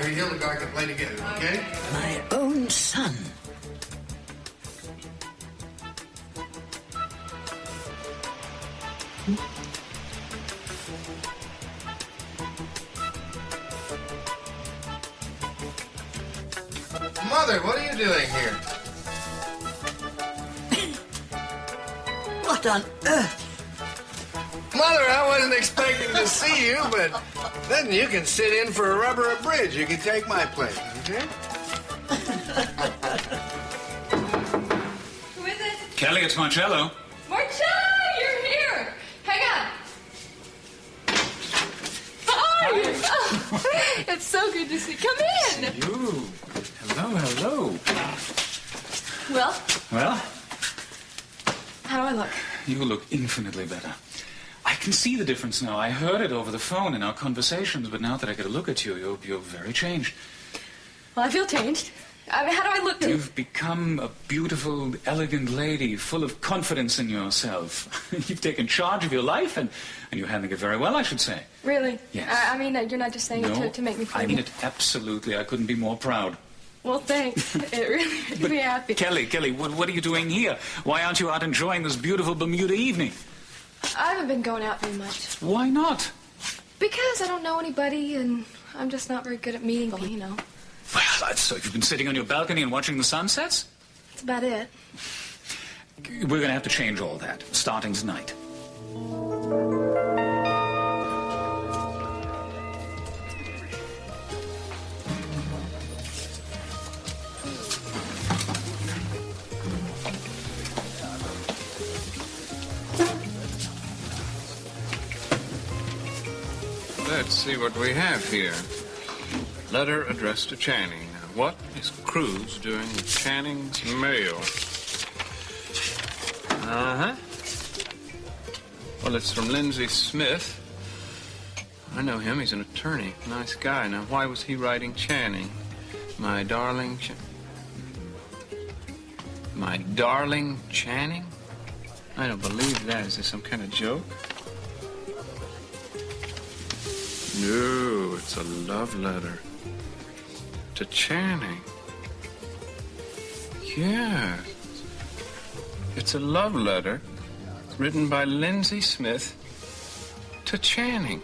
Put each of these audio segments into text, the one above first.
Mary Hildegard can play together, okay? My own son. Mother, what are you doing here? What on earth? Mother, I wasn't expecting to see you, but then you can sit in for a rubber of bridge. You can take my place, okay? Who is it? Kelly, it's Marcello. Marcello, you're here. Hang on. Hi. Oh, it's so good to see you. Come in. You. Hello. Well, Well, how do I look? you look infinitely better. I can see the difference now. I heard it over the phone in our conversations, but now that I get a look at you, you're very changed. Well, I feel changed. I mean, how do I look? You've become a beautiful, elegant lady, full of confidence in yourself. You've taken charge of your life, and you're handling it very well, I should say. Really? Yes. I mean, you're not just saying it to make me feel I mean good. it absolutely. I couldn't be more proud. Well, thanks. It really makes me happy. Kelly, what are you doing here? Why aren't you out enjoying this beautiful Bermuda evening? I haven't been going out very much. Why not? Because I don't know anybody, and I'm just not very good at meeting people, you know. Well, so you've been sitting on your balcony and watching the sunsets? That's about it. We're going to have to change all that, starting tonight. Let's see what we have here. Letter addressed to Channing. Now, what is Cruz doing with Channing's mail? Uh-huh. Well, it's from Lindsay Smith. I know him. He's an attorney. Nice guy. Now, why was he writing Channing? My darling Channing? I don't believe that. Is this some kind of joke? No, it's a love letter. To Channing. Yeah. It's a love letter written by Lindsay Smith to Channing.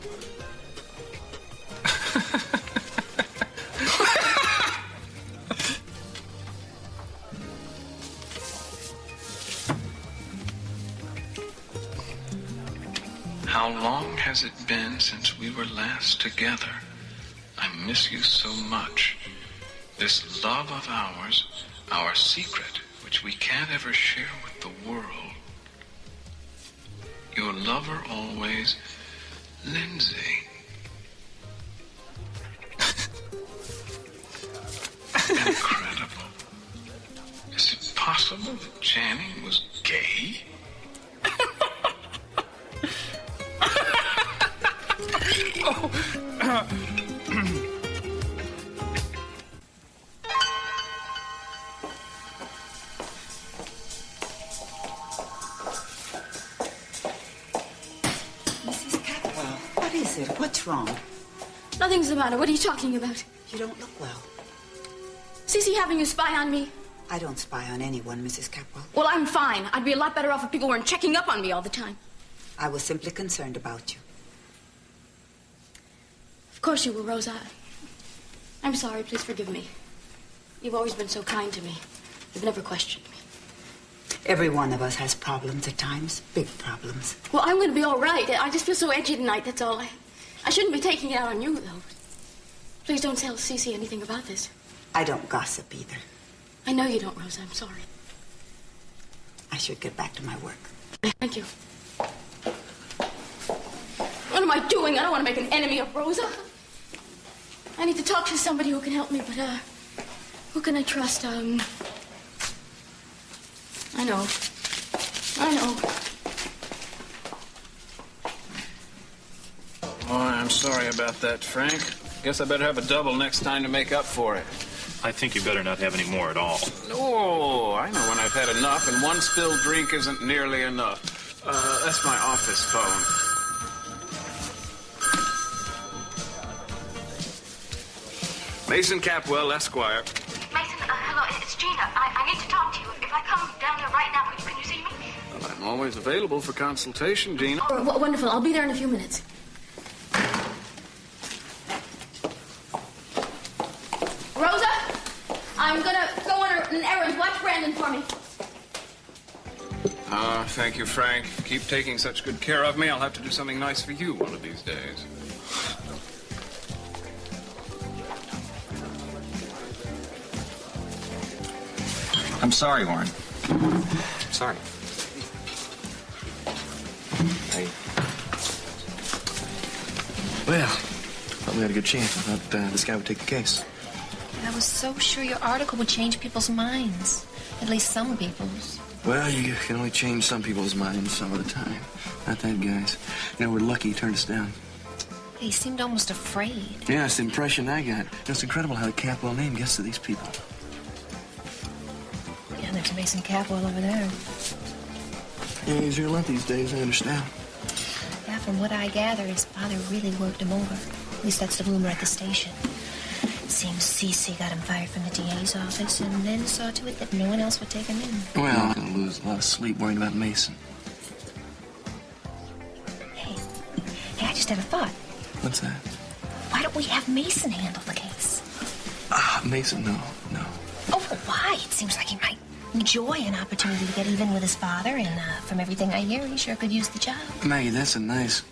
How long has it been since we were last together? I miss you so much. This love of ours, our secret, which we can't ever share with the world. Your lover always, Lindsay. Incredible. Is it possible that Channing was gay? Mrs. Catwell, what is it? What's wrong? Nothing's the matter. What are you talking about? You don't look well. Cece having you spy on me? I don't spy on anyone, Mrs. Catwell. Well, I'm fine. I'd be a lot better off if people weren't checking up on me all the time. I was simply concerned about you. Of course you were, Rosa. I'm sorry. Please forgive me. You've always been so kind to me. You've never questioned me. Every one of us has problems at times, big problems. Well, I'm going to be all right. I just feel so edgy tonight, that's all. I shouldn't be taking it out on you, though. Please don't tell Cece anything about this. I don't gossip either. I know you don't, Rosa. I'm sorry. I should get back to my work. Thank you. What am I doing? I don't want to make an enemy of Rosa. I need to talk to somebody who can help me, but, who can I trust? I know. Oh, I'm sorry about that, Frank. Guess I better have a double next time to make up for it. I think you better not have any more at all. Oh, I know when I've had enough, and one spilled drink isn't nearly enough. That's my office phone. Mason Capwell, Esquire. Mason, hello, it's Gina. I need to talk to you. If I come down there right now, can you see me? Well, I'm always available for consultation, Gina. Oh, wonderful. I'll be there in a few minutes. Rosa, I'm gonna go on an errand. Watch Brandon for me. Thank you, Frank. Keep taking such good care of me. I'll have to do something nice for you one of these days. I'm sorry, Warren. Sorry. Well, thought we had a good chance. I thought this guy would take the case. I was so sure your article would change people's minds. At least some people's. Well, you can only change some people's minds some of the time. Not that guy's. You know, we're lucky he turned us down. He seemed almost afraid. Yeah, it's the impression I got. You know, it's incredible how the Capwell name gets to these people. Yeah, there's Mason Capwell over there. Yeah, he's your luck these days, I understand. Yeah, from what I gather, his father really worked him over. At least that's the rumor at the station. It seems Cece got him fired from the DA's office and then saw to it that no one else would take him in. Well, I'm gonna lose a lot of sleep worrying about Mason. Hey, I just had a thought. What's that? Why don't we have Mason handle the case? Mason, no. Oh, why? It seems like he might enjoy an opportunity to get even with his father, and from everything I hear, he sure could use the job. Maggie, that's a nice,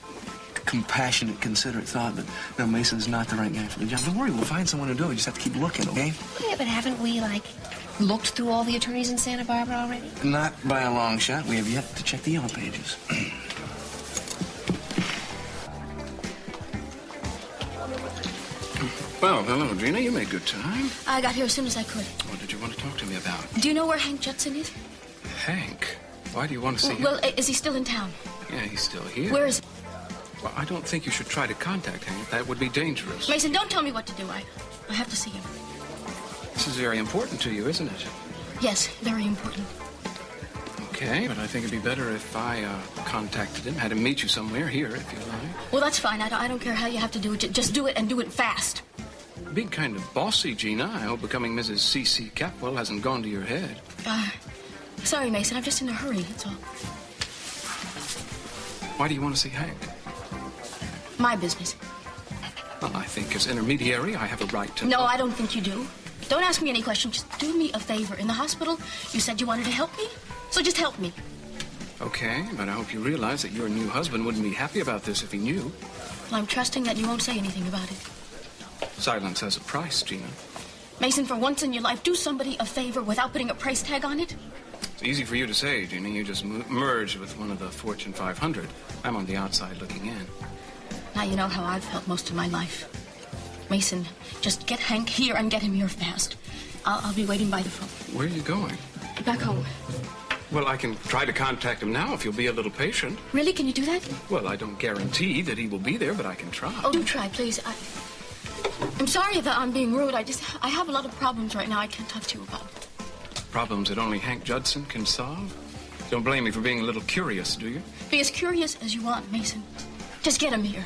compassionate, considerate thought, but no, Mason's not the right guy for the job. Don't worry, we'll find someone to do it. We just have to keep looking, okay? Yeah, but haven't we, looked through all the attorneys in Santa Barbara already? Not by a long shot. We have yet to check the yellow pages. Well, hello, Gina. You made good time. I got here as soon as I could. What did you want to talk to me about? Do you know where Hank Judson is? Hank? Why do you want to see him? Well, is he still in town? Yeah, he's still here. Where is he? Well, I don't think you should try to contact Hank. That would be dangerous. Mason, don't tell me what to do. I have to see him. This is very important to you, isn't it? Yes, very important. Okay, but I think it'd be better if I contacted him, had him meet you somewhere here, if you like. Well, that's fine. I don't care how you have to do it. Just do it and do it fast. Being kind of bossy, Gina. I hope becoming Mrs. C.C. Capwell hasn't gone to your head. Sorry, Mason. I'm just in a hurry, that's all. Why do you want to see Hank? My business. Well, I think as intermediary, I have a right to... No, I don't think you do. Don't ask me any questions. Just do me a favor. In the hospital, you said you wanted to help me, so just help me. Okay, but I hope you realize that your new husband wouldn't be happy about this if he knew. Well, I'm trusting that you won't say anything about it. Silence has a price, Gina. Mason, for once in your life, do somebody a favor without putting a price tag on it. It's easy for you to say, Gina. You just merged with one of the Fortune 500. I'm on the outside looking in. Now you know how I've felt most of my life. Mason, just get Hank here and get him here fast. I'll be waiting by the phone. Where are you going? Back home. Well, I can try to contact him now if you'll be a little patient. Really? Can you do that? Well, I don't guarantee that he will be there, but I can try. Oh, do try, please. I'm sorry that I'm being rude. I have a lot of problems right now I can't talk to you about. Problems that only Hank Judson can solve? Don't blame me for being a little curious, do you? Be as curious as you want, Mason. Just get him here.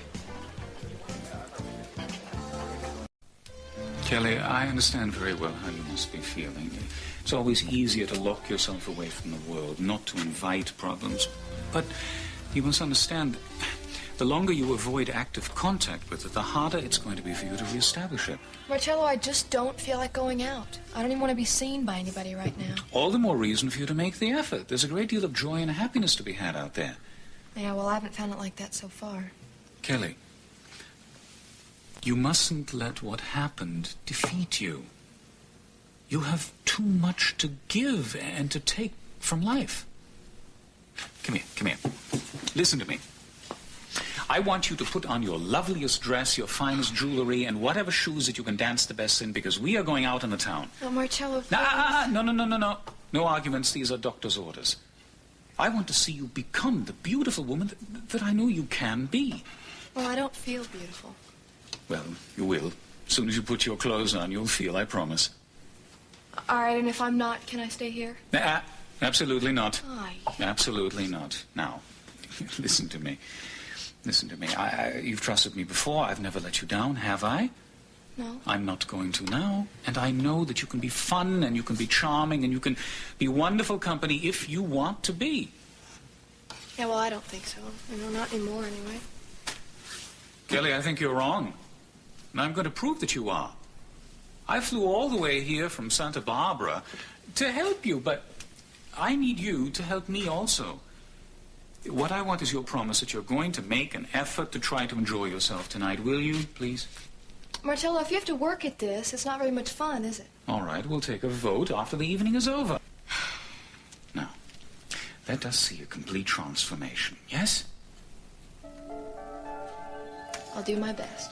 Kelly, I understand very well how you must be feeling. It's always easier to lock yourself away from the world, not to invite problems. But you must understand, the longer you avoid active contact with it, the harder it's going to be for you to reestablish it. Marcello, I just don't feel like going out. I don't even want to be seen by anybody right now. All the more reason for you to make the effort. There's a great deal of joy and happiness to be had out there. Yeah, well, I haven't found it like that so far. Kelly, you mustn't let what happened defeat you. You have too much to give and to take from life. Come here. Listen to me. I want you to put on your loveliest dress, your finest jewelry, and whatever shoes that you can dance the best in, because we are going out in the town. Oh, Marcello... No. No arguments. These are doctor's orders. I want to see you become the beautiful woman that I know you can be. Well, I don't feel beautiful. Well, you will. As soon as you put your clothes on, you'll feel, I promise. All right, and if I'm not, can I stay here? Absolutely not. Aye. Absolutely not. Now, listen to me. You've trusted me before. I've never let you down, have I? No. I'm not going to now, and I know that you can be fun, and you can be charming, and you can be wonderful company if you want to be. Yeah, well, I don't think so. You know, not anymore, anyway. Kelly, I think you're wrong. And I'm going to prove that you are. I flew all the way here from Santa Barbara to help you, but I need you to help me also. What I want is your promise that you're going to make an effort to try to enjoy yourself tonight. Will you, please? Marcello, if you have to work at this, it's not very much fun, is it? All right, we'll take a vote after the evening is over. Now, let us see a complete transformation, yes? I'll do my best.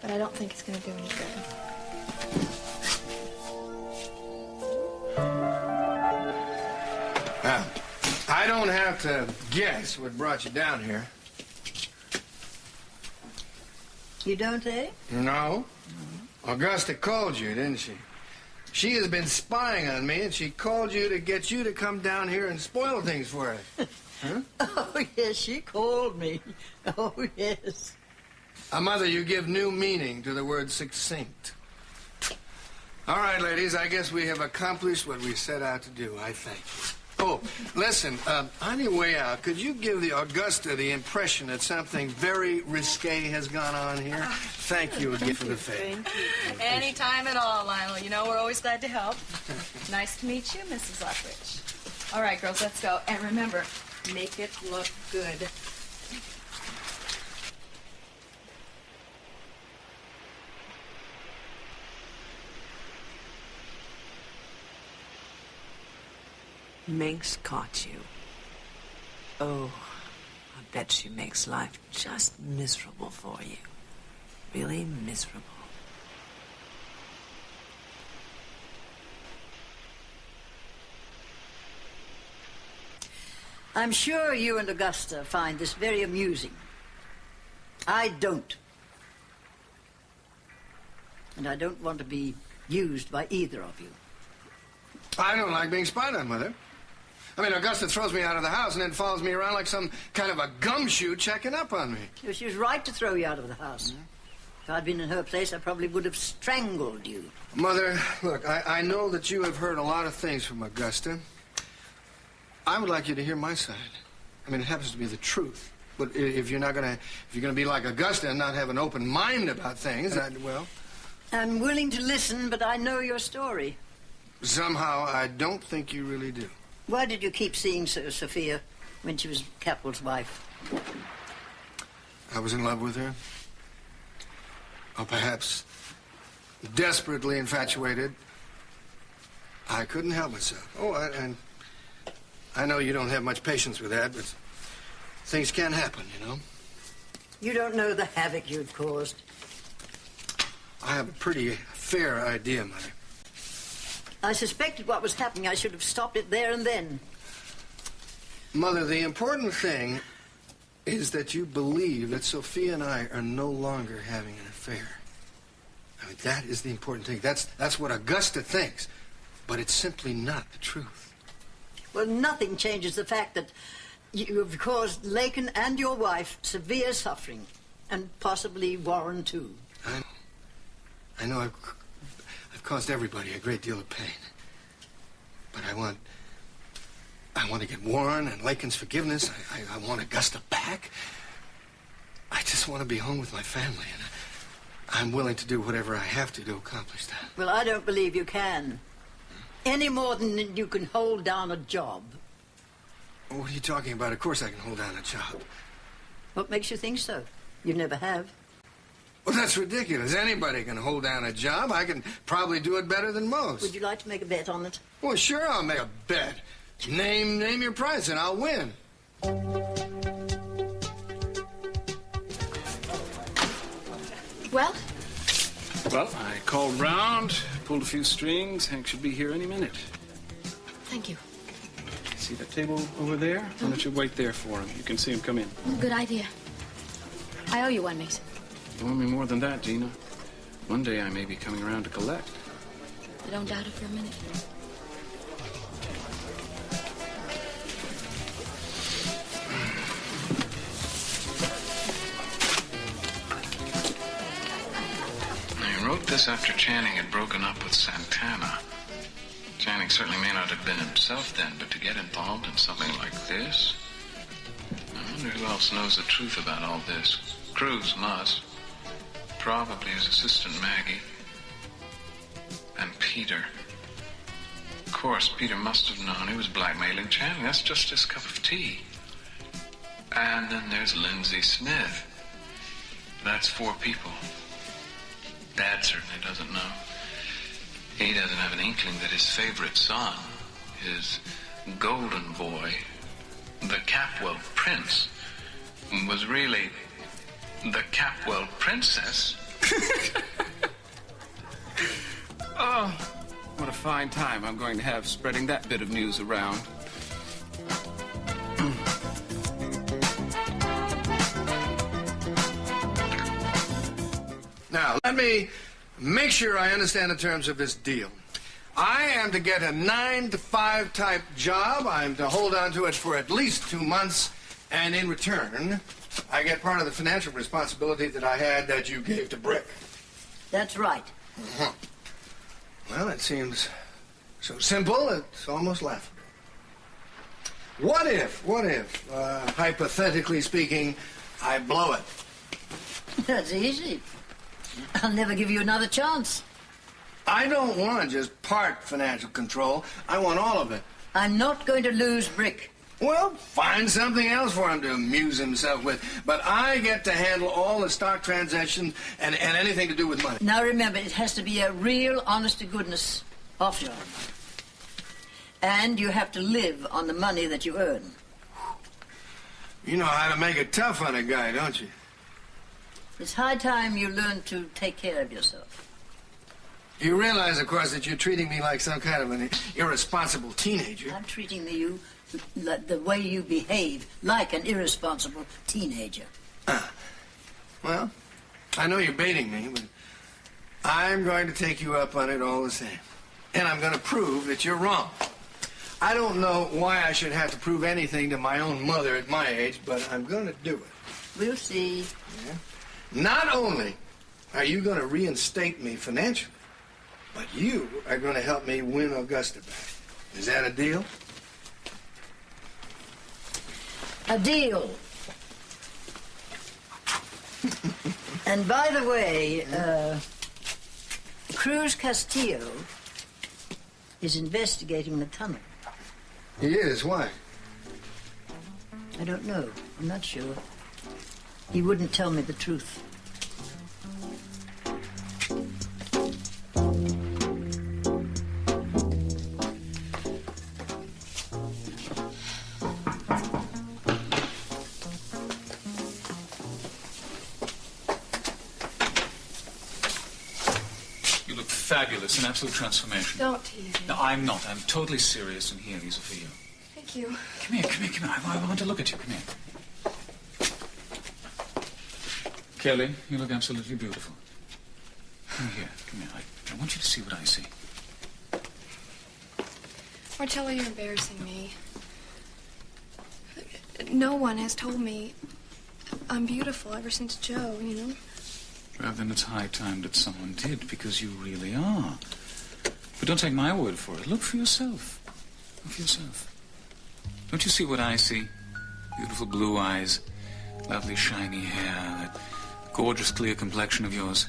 But I don't think it's going to do any good. Now, I don't have to guess what brought you down here. You don't, eh? No. Augusta called you, didn't she? She has been spying on me, and she called you to get you to come down here and spoil things for us. Huh? Oh, yes, she called me. Oh, yes. Mother, you give new meaning to the word succinct. All right, ladies, I guess we have accomplished what we set out to do. I thank you. Oh, listen, on your way out, could you give the Augusta the impression that something very risque has gone on here? Thank you again for the favor. Thank you. Anytime at all, Lionel. You know, we're always glad to help. Nice to meet you, Mrs. Lockridge. All right, girls, let's go. And remember, make it look good. Minx caught you. Oh, I bet she makes life just miserable for you. Really miserable. I'm sure you and Augusta find this very amusing. I don't. And I don't want to be used by either of you. I don't like being spied on, Mother. I mean, Augusta throws me out of the house and then follows me around like some kind of a gumshoe checking up on me. Well, she was right to throw you out of the house. If I'd been in her place, I probably would have strangled you. Mother, look, I know that you have heard a lot of things from Augusta. I would like you to hear my side. I mean, it happens to be the truth. But if you're gonna be like Augusta and not have an open mind about things, well... I'm willing to listen, but I know your story. Somehow, I don't think you really do. Why did you keep seeing Sophia when she was Capel's wife? I was in love with her. Or perhaps desperately infatuated. I couldn't help myself. Oh, and I know you don't have much patience with that, but things can happen, you know. You don't know the havoc you've caused. I have a pretty fair idea, Mother. I suspected what was happening. I should have stopped it there and then. Mother, the important thing is that you believe that Sophia and I are no longer having an affair. I mean, that is the important thing. That's what Augusta thinks. But it's simply not the truth. Well, nothing changes the fact that you have caused Lakin and your wife severe suffering. And possibly Warren, too. I know I've caused everybody a great deal of pain. But I want to get Warren and Lakin's forgiveness. I want Augusta back. I just want to be home with my family, and I'm willing to do whatever I have to accomplish that. Well, I don't believe you can. Any more than you can hold down a job. What are you talking about? Of course I can hold down a job. What makes you think so? You never have. Well, that's ridiculous. Anybody can hold down a job. I can probably do it better than most. Would you like to make a bet on it? Well, sure, I'll make a bet. Name your price and I'll win. Well? Well, I called round, pulled a few strings. Hank should be here any minute. Thank you. See that table over there? Why don't you wait there for him? You can see him come in. Good idea. I owe you one, Mason. You owe me more than that, Gina. One day I may be coming around to collect. I don't doubt it for a minute. I this after Channing had broken up with Santana. Channing certainly may not have been himself then, but to get involved in something like this? I wonder who else knows the truth about all this. Cruz must. Probably his assistant Maggie. And Peter. Of course, Peter must have known he was blackmailing Channing. That's just his cup of tea. And then there's Lindsay Smith. That's 4 people. Dad certainly doesn't know. He doesn't have an inkling that his favorite son, his golden boy, the Capwell Prince, was really the Capwell Princess. Oh, what a fine time I'm going to have spreading that bit of news around. Now, let me make sure I understand the terms of this deal. I am to get a 9-to-5 type job. I'm to hold on to it for at least 2 months. And in return, I get part of the financial responsibility that I had that you gave to Brick. That's right. Uh-huh. Well, it seems so simple, it's almost laughable. What if, hypothetically speaking, I blow it? That's easy. I'll never give you another chance. I don't want just part financial control. I want all of it. I'm not going to lose Brick. Well, find something else for him to amuse himself with. But I get to handle all the stock transactions and anything to do with money. Now remember, it has to be a real honest-to-goodness offshore. And you have to live on the money that you earn. You know how to make it tough on a guy, don't you? It's high time you learn to take care of yourself. You realize, of course, that you're treating me like some kind of an irresponsible teenager. I'm treating you the way you behave, like an irresponsible teenager. Well, I know you're baiting me, but I'm going to take you up on it all the same. And I'm going to prove that you're wrong. I don't know why I should have to prove anything to my own mother at my age, but I'm going to do it. We'll see. Yeah? Not only are you going to reinstate me financially, but you are going to help me win Augusta back. Is that a deal? A deal. And by the way, Cruz Castillo is investigating the tunnel. He is? Why? I don't know. I'm not sure. He wouldn't tell me the truth. Fabulous, an absolute transformation. Don't tease me. No, I'm not. I'm totally serious, and here, these are for you. Thank you. Come here. I want to look at you. Come here. Kelly, you look absolutely beautiful. Come here. I want you to see what I see. Marcello, you're embarrassing me. No one has told me I'm beautiful ever since Joe, you know? Well, then it's high time that someone did, because you really are. But don't take my word for it. Look for yourself. Look for yourself. Don't you see what I see? Beautiful blue eyes, lovely shiny hair, that gorgeous clear complexion of yours.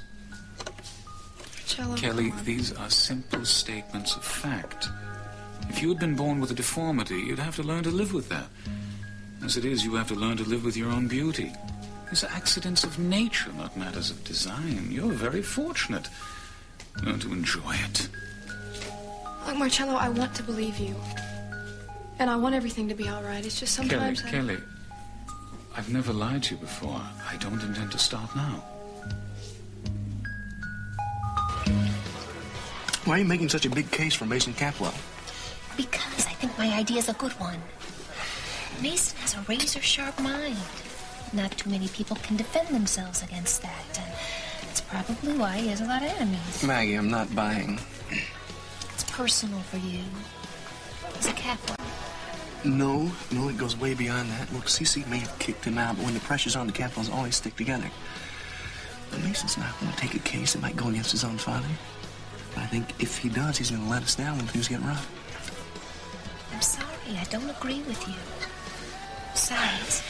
Marcello, Kelly, these are simple statements of fact. If you had been born with a deformity, you'd have to learn to live with that. As it is, you have to learn to live with your own beauty. These are accidents of nature, not matters of design. You're very fortunate. Learn to enjoy it. Look, Marcello, I want to believe you. And I want everything to be all right. It's just sometimes Kelly, I've never lied to you before. I don't intend to start now. Why are you making such a big case for Mason Capwell? Because I think my idea's a good one. Mason has a razor-sharp mind. Not too many people can defend themselves against that, and that's probably why he has a lot of enemies. Maggie, I'm not buying. It's personal for you. He's a Capwell. No, it goes way beyond that. Look, Cece may have kicked him out, but when the pressure's on, the Capwells always stick together. Mason's not going to take a case that might go against his own father. But I think if he does, he's going to let us down when things get rough. I'm sorry, I don't agree with you. Besides,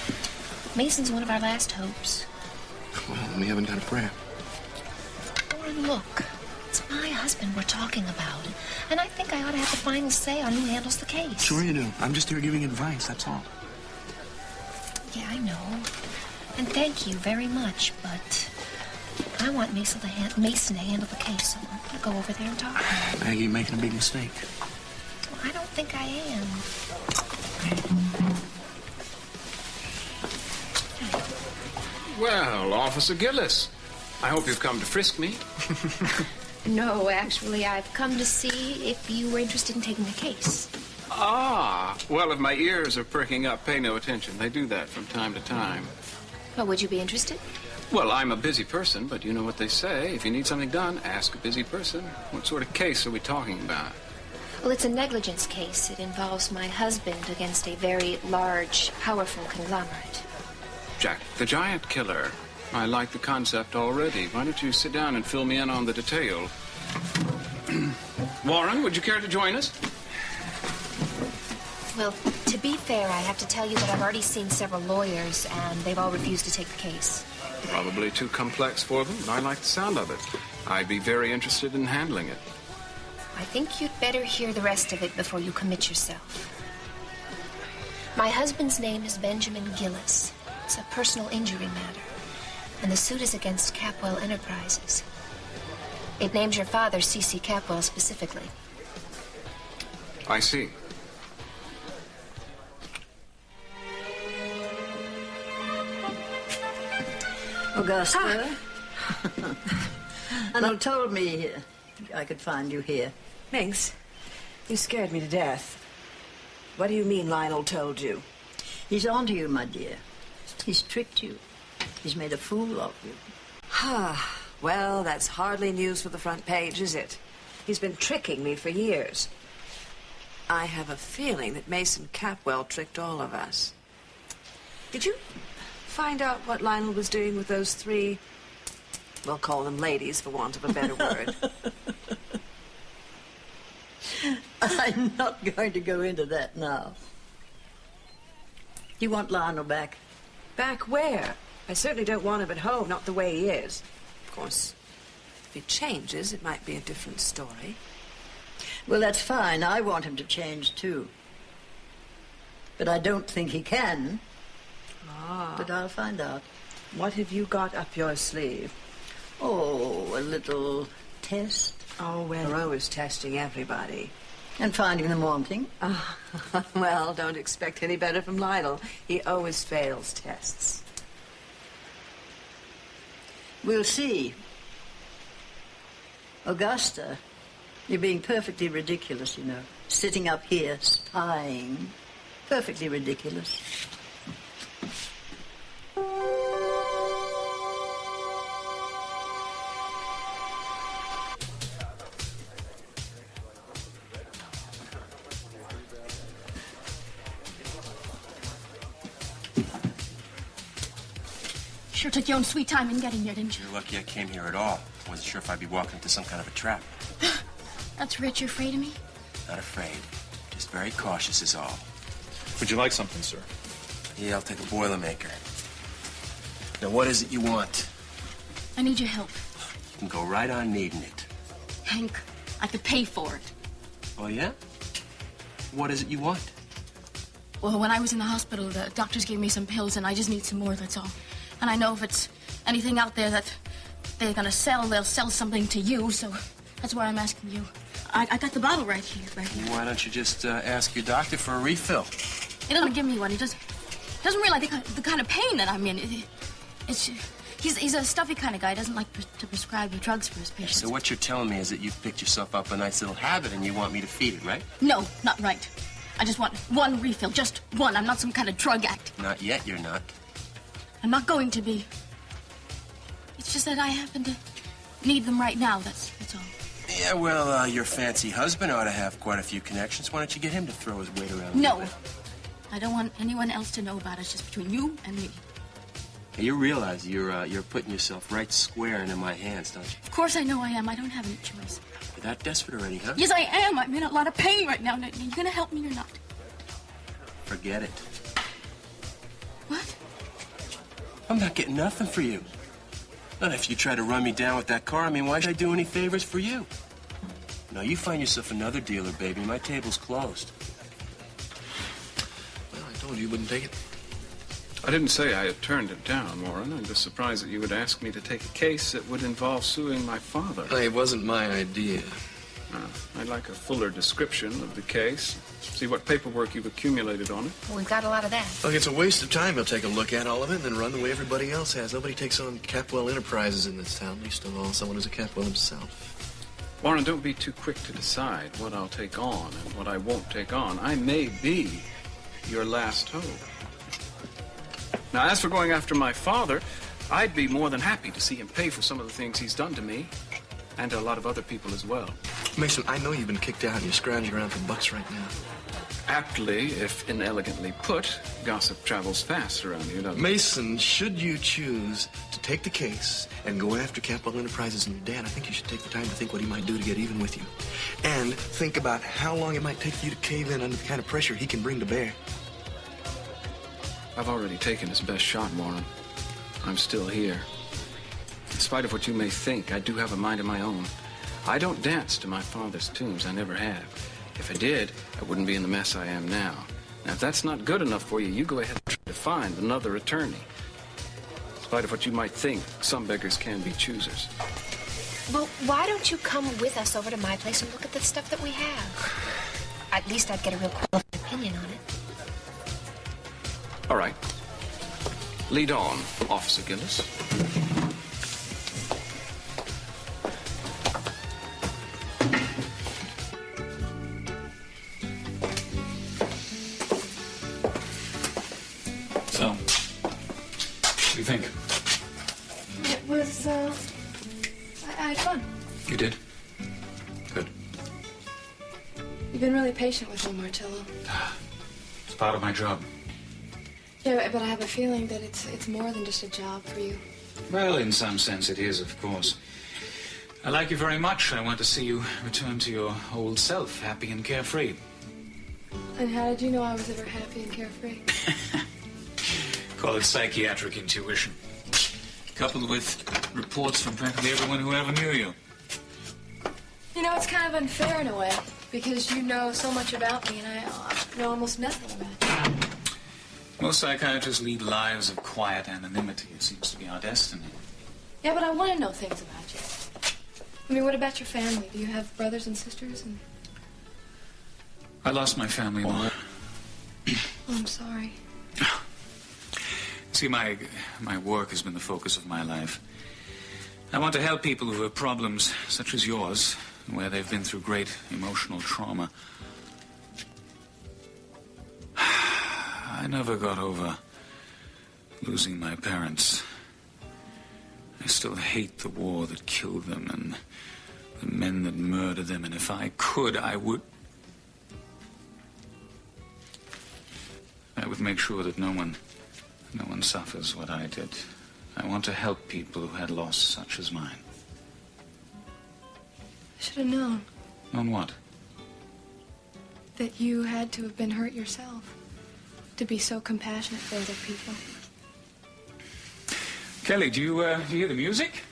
Mason's one of our last hopes. Well, we haven't got a prayer. Warren, look. It's my husband we're talking about. And I think I ought to have the final say on who handles the case. Sure you do. I'm just here giving advice, that's all. Yeah, I know. And thank you very much, but I want Mason to handle the case, so I'm going to go over there and talk to him. Maggie, you're making a big mistake. Well, I don't think I am. Well, Officer Gillis, I hope you've come to frisk me. No, actually, I've come to see if you were interested in taking the case. Ah, well, if my ears are perking up, pay no attention. They do that from time to time. Well, would you be interested? Well, I'm a busy person, but you know what they say. If you need something done, ask a busy person. What sort of case are we talking about? Well, it's a negligence case. It involves my husband against a very large, powerful conglomerate. Jack the Giant Killer. I like the concept already. Why don't you sit down and fill me in on the detail? Warren, would you care to join us? Well, to be fair, I have to tell you that I've already seen several lawyers, and they've all refused to take the case. Probably too complex for them, but I like the sound of it. I'd be very interested in handling it. I think you'd better hear the rest of it before you commit yourself. My husband's name is Benjamin Gillis. It's a personal injury matter, and the suit is against Capwell Enterprises. It names your father, C.C. Capwell, specifically. I see. Augusta. Arnold told me I could find you here. Minx, you scared me to death. What do you mean Lionel told you? He's on to you, my dear. He's tricked you. He's made a fool of you. Well, that's hardly news for the front page, is it? He's been tricking me for years. I have a feeling that Mason Capwell tricked all of us. Did you find out what Lionel was doing with those three, we'll call them ladies for want of a better word? I'm not going to go into that now. You want Lionel back? Back where? I certainly don't want him at home, not the way he is. Of course, if he changes, it might be a different story. Well, that's fine. I want him to change, too. But I don't think he can. But I'll find out. What have you got up your sleeve? Oh, a little test. Oh, well, we're always testing everybody. And finding them wanting. Well, don't expect any better from Lionel. He always fails tests. We'll see. Augusta, you're being perfectly ridiculous, you know. Sitting up here, spying. Perfectly ridiculous. Sure took your own sweet time in getting here, didn't you? You're lucky I came here at all. I wasn't sure if I'd be walking into some kind of a trap. That's rich. You're afraid of me? Not afraid. Just very cautious is all. Would you like something, sir? Yeah, I'll take a Boilermaker. Now, what is it you want? I need your help. You can go right on needing it. Hank, I could pay for it. Oh, yeah? What is it you want? Well, when I was in the hospital, the doctors gave me some pills, and I just need some more, that's all. And I know if it's anything out there that they're gonna sell, they'll sell something to you, so that's why I'm asking you. I got the bottle right here, Why don't you just ask your doctor for a refill? He doesn't give me one. He doesn't realize the kind of pain that I'm in. He's a stuffy kind of guy. He doesn't like to prescribe you drugs for his patients. So what you're telling me is that you've picked yourself up a nice little habit and you want me to feed it, right? No, not right. I just want one refill, just one. I'm not some kind of drug addict. Not yet, you're not. I'm not going to be. It's just that I happen to need them right now, that's all. Yeah, well, your fancy husband ought to have quite a few connections. Why don't you get him to throw his weight around? No. I don't want anyone else to know about it. It's just between you and me. You realize you're putting yourself right square into my hands, don't you? Of course I know I am. I don't have any choice. You're that desperate already, huh? Yes, I am. I'm in a lot of pain right now. Are you going to help me or not? Forget it. What? I'm not getting nothing for you. Not if you try to run me down with that car. I mean, why should I do any favors for you? No, you find yourself another dealer, baby. My table's closed. Well, I told you you wouldn't take it. I didn't say I had turned it down, Warren. I'm just surprised that you would ask me to take a case that would involve suing my father. It wasn't my idea. I'd like a fuller description of the case. See what paperwork you've accumulated on it. Well, we've got a lot of that. Look, it's a waste of time. He'll take a look at all of it and then run the way everybody else has. Nobody takes on Capwell Enterprises in this town, least of all someone who's a Capwell himself. Warren, don't be too quick to decide what I'll take on and what I won't take on. I may be your last hope. Now, as for going after my father, I'd be more than happy to see him pay for some of the things he's done to me, and to a lot of other people as well. Mason, I know you've been kicked out and you're scrounging around for bucks right now. Aptly, if inelegantly put, gossip travels fast around here, doesn't it? Mason, should you choose to take the case and go after Capwell Enterprises and your dad, I think you should take the time to think what he might do to get even with you. And think about how long it might take for you to cave in under the kind of pressure he can bring to bear. I've already taken his best shot, Warren. I'm still here. In spite of what you may think, I do have a mind of my own. I don't dance to my father's tunes. I never have. If I did, I wouldn't be in the mess I am now. Now, if that's not good enough for you, you go ahead and try to find another attorney. In spite of what you might think, some beggars can be choosers. Well, why don't you come with us over to my place and look at the stuff that we have? At least I'd get a real qualified opinion on it. All right. Lead on, Officer Gillis. So, what do you think? It was, I had fun. You did? Good. You've been really patient with me, Marcello. It's part of my job. Yeah, but I have a feeling that it's more than just a job for you. Well, in some sense it is, of course. I like you very much. I want to see you return to your old self, happy and carefree. And how did you know I was ever happy and carefree? Call it psychiatric intuition. Coupled with reports from practically everyone who ever knew you. You know, it's kind of unfair in a way, because you know so much about me, and I know almost nothing about you. Most psychiatrists lead lives of quiet anonymity. It seems to be our destiny. Yeah, but I want to know things about you. I mean, what about your family? Do you have brothers and sisters? And I lost my family in the war. oh, I'm sorry. See, my work has been the focus of my life. I want to help people who have problems such as yours, where they've been through great emotional trauma. I never got over losing my parents. I still hate the war that killed them and the men that murdered them, and if I could, I would make sure that no one suffers what I did. I want to help people who had loss such as mine. I should have known. On what? That you had to have been hurt yourself to be so compassionate for other people. Kelly, do you hear the music?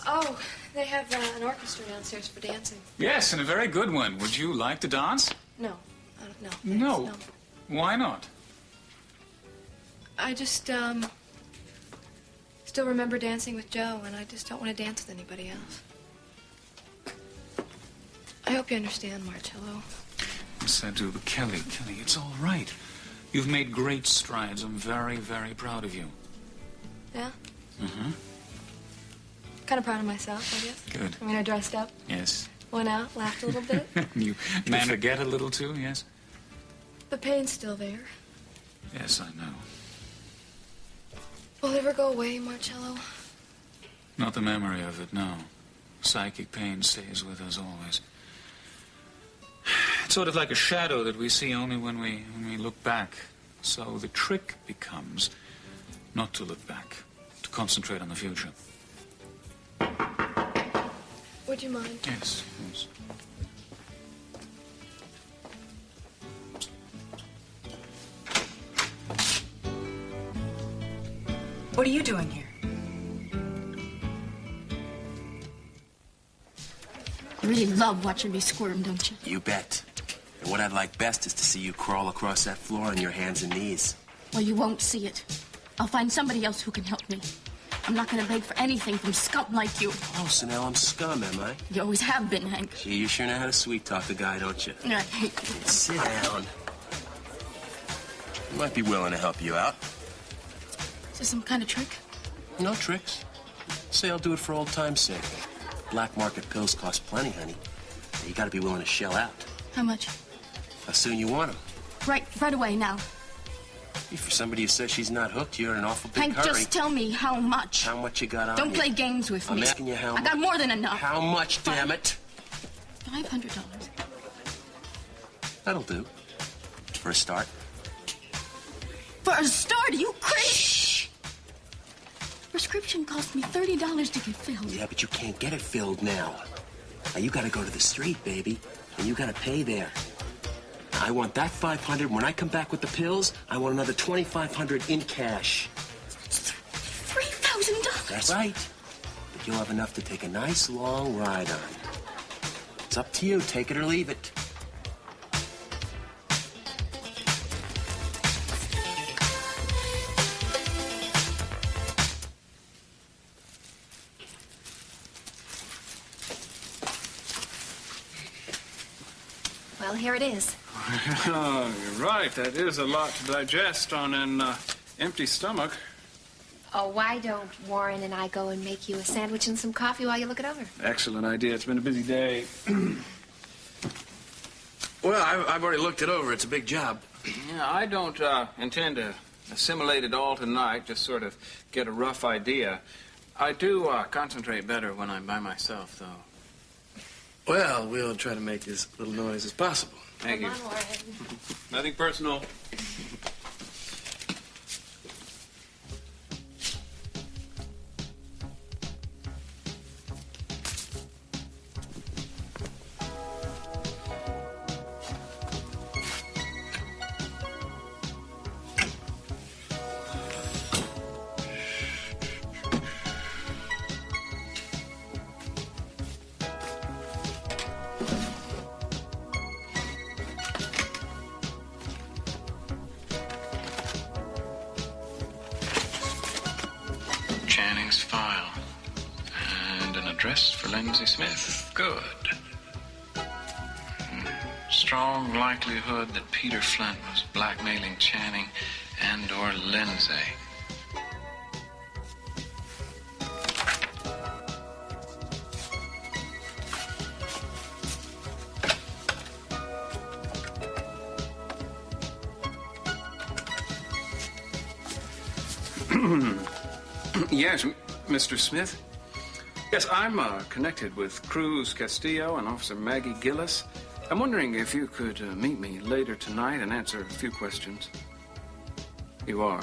Oh, they have an orchestra downstairs for dancing. Yes, and a very good one. Would you like to dance? No. No. Thanks, no. Why not? I just, still remember dancing with Joe, and I just don't want to dance with anybody else. I hope you understand, Marcello. Yes, I do, but Kelly, it's all right. You've made great strides. I'm very, very proud of you. Yeah? Mm-hmm. Kind of proud of myself, I guess. Good. I mean, I dressed up. Yes. Went out, laughed a little bit. You forget a little, too, yes? The pain's still there. Yes, I know. Will it ever go away, Marcello? Not the memory of it, no. Psychic pain stays with us always. It's sort of like a shadow that we see only when we look back. So the trick becomes not to look back, to concentrate on the future. Would you mind? Yes, yes. What are you doing here? You really love watching me squirm, don't you? You bet. And what I'd like best is to see you crawl across that floor on your hands and knees. Well, you won't see it. I'll find somebody else who can help me. I'm not going to beg for anything from scum like you. Oh, so now I'm scum, am I? You always have been, Hank. Gee, you sure know how to sweet-talk the guy, don't you? I hate you. Sit down. I might be willing to help you out. Is this some kind of trick? No tricks. Say I'll do it for old time's sake. Black market pills cost plenty, honey. You gotta be willing to shell out. How much? How soon you want them? Right away, now. For somebody who says she's not hooked, you're in an awful big Hank, hurry. just tell me how much. How much you got on Don't you? play games with me. I'm asking you how much. I got more than enough. How much, damn it? $500. That'll do. For a start. For a start? Are you crazy? Shh. Prescription cost me $30 to get filled. Yeah, but you can't get it filled now. Now, you gotta go to the street, baby. And you gotta pay there. I want that $500. When I come back with the pills, I want another $2,500 in cash. $3,000. That's right. But you'll have enough to take a nice long ride on. It's up to you. Take it or leave it. Well, here it is. Oh, you're right. That is a lot to digest on an empty stomach. Oh, why don't Warren and I go and make you a sandwich and some coffee while you look it over? Excellent idea. It's been a busy day. Well, I've already looked it over. It's a big job. Yeah, I don't intend to assimilate it all tonight, just sort of get a rough idea. I do concentrate better when I'm by myself, though. Well, we'll try to make as little noise as possible. Thank you. Come on, Warren. Nothing personal. Channing's file. And an address for Lindsay Smith. Good. Strong likelihood that Peter Flint was blackmailing Channing and or Lindsay. Yes, Mr. Smith? Yes, I'm connected with Cruz Castillo and Officer Maggie Gillis. I'm wondering if you could meet me later tonight and answer a few questions. You are?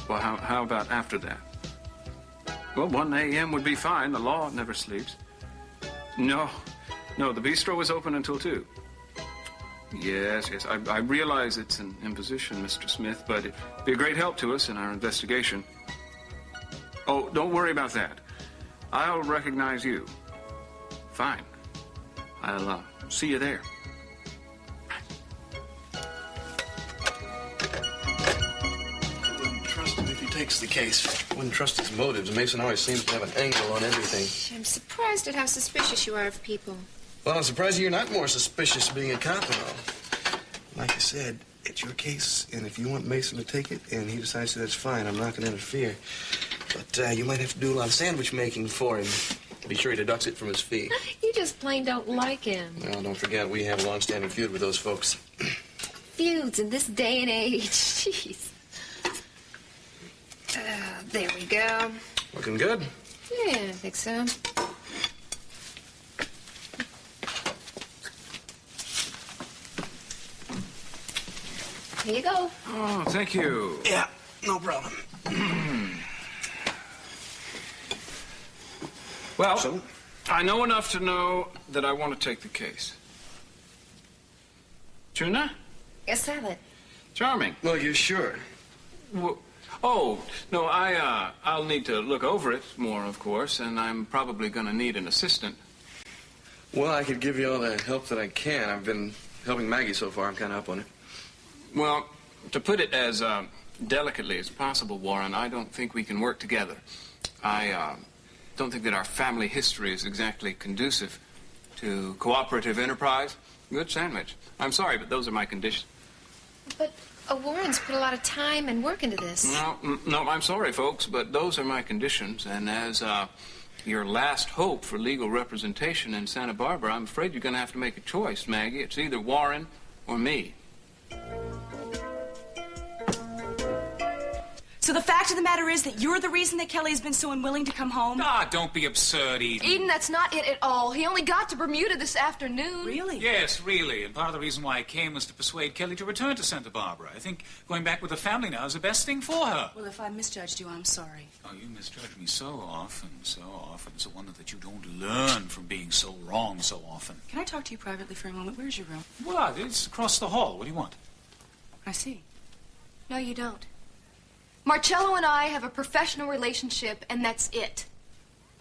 Well, how about after that? Well, 1 a.m. would be fine. The law never sleeps. No, the bistro is open until 2. Yes, I realize it's an imposition, Mr. Smith, but it'd be a great help to us in our investigation. Oh, don't worry about that. I'll recognize you. Fine. I'll see you there. I wouldn't trust him if he takes the case. I wouldn't trust his motives. Mason always seems to have an angle on everything. I'm surprised at how suspicious you are of people. Well, I'm surprised you're not more suspicious being a cop and all. Like I said, it's your case, and if you want Mason to take it and he decides that's fine, I'm not going to interfere. But you might have to do a lot of sandwich making for him. Be sure he deducts it from his fee. You just plain don't like him. Well, don't forget, we have a long-standing feud with those folks. Feuds in this day and age. Jeez. There we go. Looking good. Yeah, I think so. Here you go. Oh, thank you. Yeah, no problem. Well, I know enough to know that I want to take the case. Tuna? Yes, salad. Charming. Well, you're sure? Well, oh, no, I'll need to look over it more, of course, and I'm probably going to need an assistant. Well, I could give you all the help that I can. I've been helping Maggie so far. I'm kind of up on it. Well, to put it as delicately as possible, Warren, I don't think we can work together. I don't think that our family history is exactly conducive to cooperative enterprise. Good sandwich. I'm sorry, but those are my conditions. But Warren's put a lot of time and work into this. No, I'm sorry, folks, but those are my conditions. And as your last hope for legal representation in Santa Barbara, I'm afraid you're going to have to make a choice, Maggie. It's either Warren or me. So the fact of the matter is that you're the reason that Kelly has been so unwilling to come home? Ah, don't be absurd, Eden. Eden, that's not it at all. He only got to Bermuda this afternoon. Really? Yes, really. And part of the reason why I came was to persuade Kelly to return to Santa Barbara. I think going back with the family now is the best thing for her. Well, if I misjudged you, I'm sorry. Oh, you misjudge me so often, so often. It's a wonder that you don't learn from being so wrong so often. Can I talk to you privately for a moment? Where's your room? What? It's across the hall. What do you want? I see. No, you don't. Marcello and I have a professional relationship, and that's it.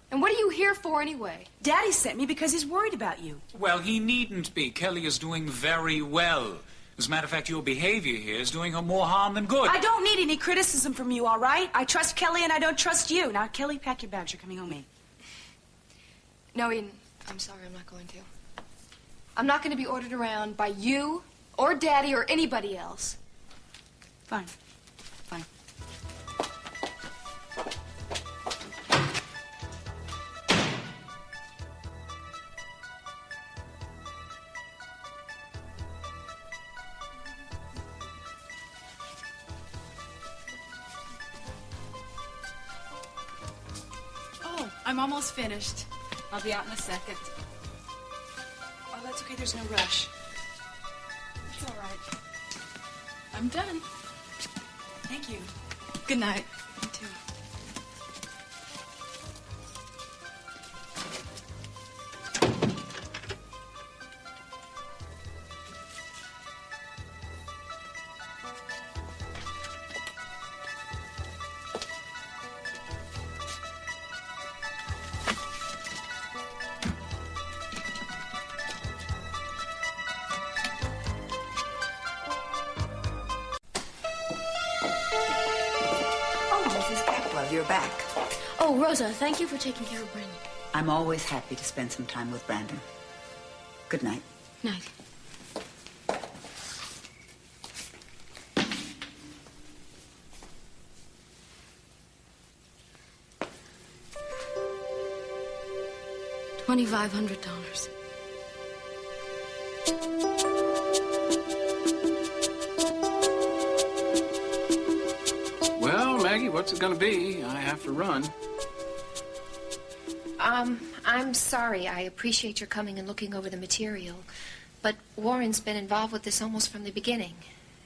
And what are you here for anyway? Daddy sent me because he's worried about you. Well, he needn't be. Kelly is doing very well. As a matter of fact, your behavior here is doing her more harm than good. I don't need any criticism from you, all right? I trust Kelly and I don't trust you. Now, Kelly, pack your bags. You're coming home, No, Eden, I'm sorry, I'm not going to. I'm not going to be ordered around by you or Daddy or anybody else. Fine. Fine. I'm almost finished. I'll be out in a second. Oh, that's okay. There's no rush. It's all right. I'm done. Thank you. Good night. You too. You're back. Oh, Rosa, thank you for taking care of Brandon. I'm always happy to spend some time with Brandon. Good night. Night. $2,500. Maggie, what's it going to be? I have to run. I'm sorry. I appreciate your coming and looking over the material. But Warren's been involved with this almost from the beginning.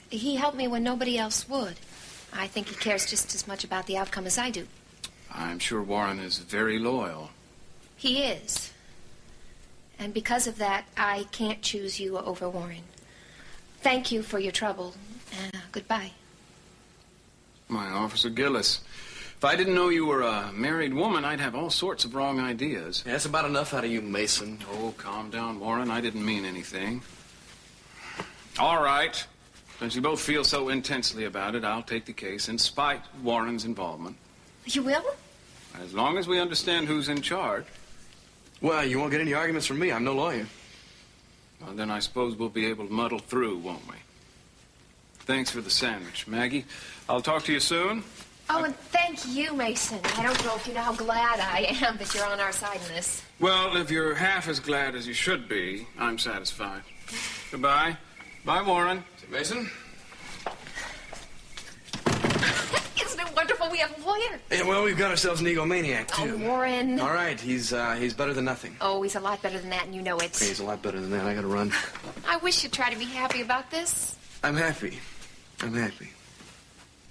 He helped me when nobody else would. I think he cares just as much about the outcome as I do. I'm sure Warren is very loyal. He is. And because of that, I can't choose you over Warren. Thank you for your trouble. Goodbye. My Officer Gillis. If I didn't know you were a married woman, I'd have all sorts of wrong ideas. Yeah, that's about enough out of you, Mason. Oh, calm down, Warren. I didn't mean anything. All right. Since you both feel so intensely about it, I'll take the case in spite of Warren's involvement. You will? As long as we understand who's in charge. Well, you won't get any arguments from me. I'm no lawyer. Well, then I suppose we'll be able to muddle through, won't we? Thanks for the sandwich, Maggie. I'll talk to you soon. Oh, and thank you, Mason. I don't know if you know how glad I am that you're on our side in this. Well, if you're half as glad as you should be, I'm satisfied. Goodbye. Bye, Warren. See you, Mason. Isn't it wonderful we have a lawyer? Yeah, well, we've got ourselves an egomaniac, too. Oh, Warren. All right, he's better than nothing. Oh, he's a lot better than that, and you know it. Okay, he's a lot better than that. I gotta run. I wish you'd try to be happy about this. I'm happy. I'm happy.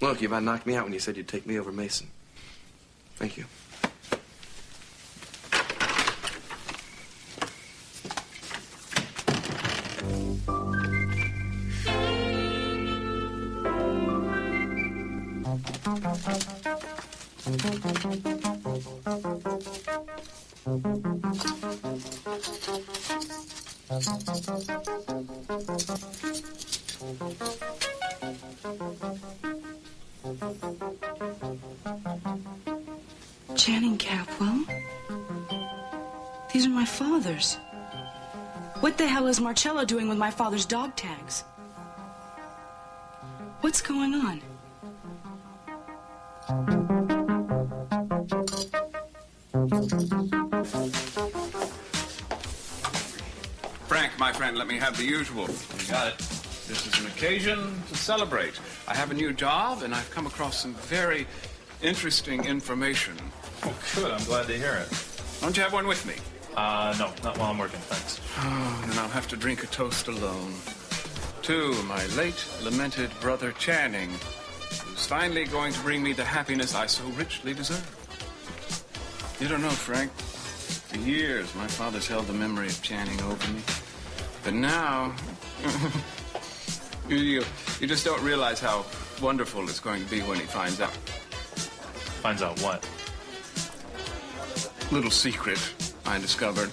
Look, you about knocked me out when you said you'd take me over Mason. Thank you. Channing Capwell? These are my father's. What the hell is Marcello doing with my father's dog tags? What's going on? Frank, my friend, let me have the usual. You got it. This is an occasion to celebrate. I have a new job, and I've come across some very interesting information. Oh, good. I'm glad to hear it. Don't you have one with me? No, not while I'm working, thanks. Oh, then I'll have to drink a toast alone. To my late, lamented brother Channing, who's finally going to bring me the happiness I so richly deserve. You don't know, Frank. For years, my father's held the memory of Channing over me. But now, you just don't realize how wonderful it's going to be when he finds out. Finds out what? Little secret I discovered.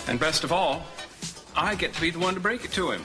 And best of all, I get to be the one to break it to him.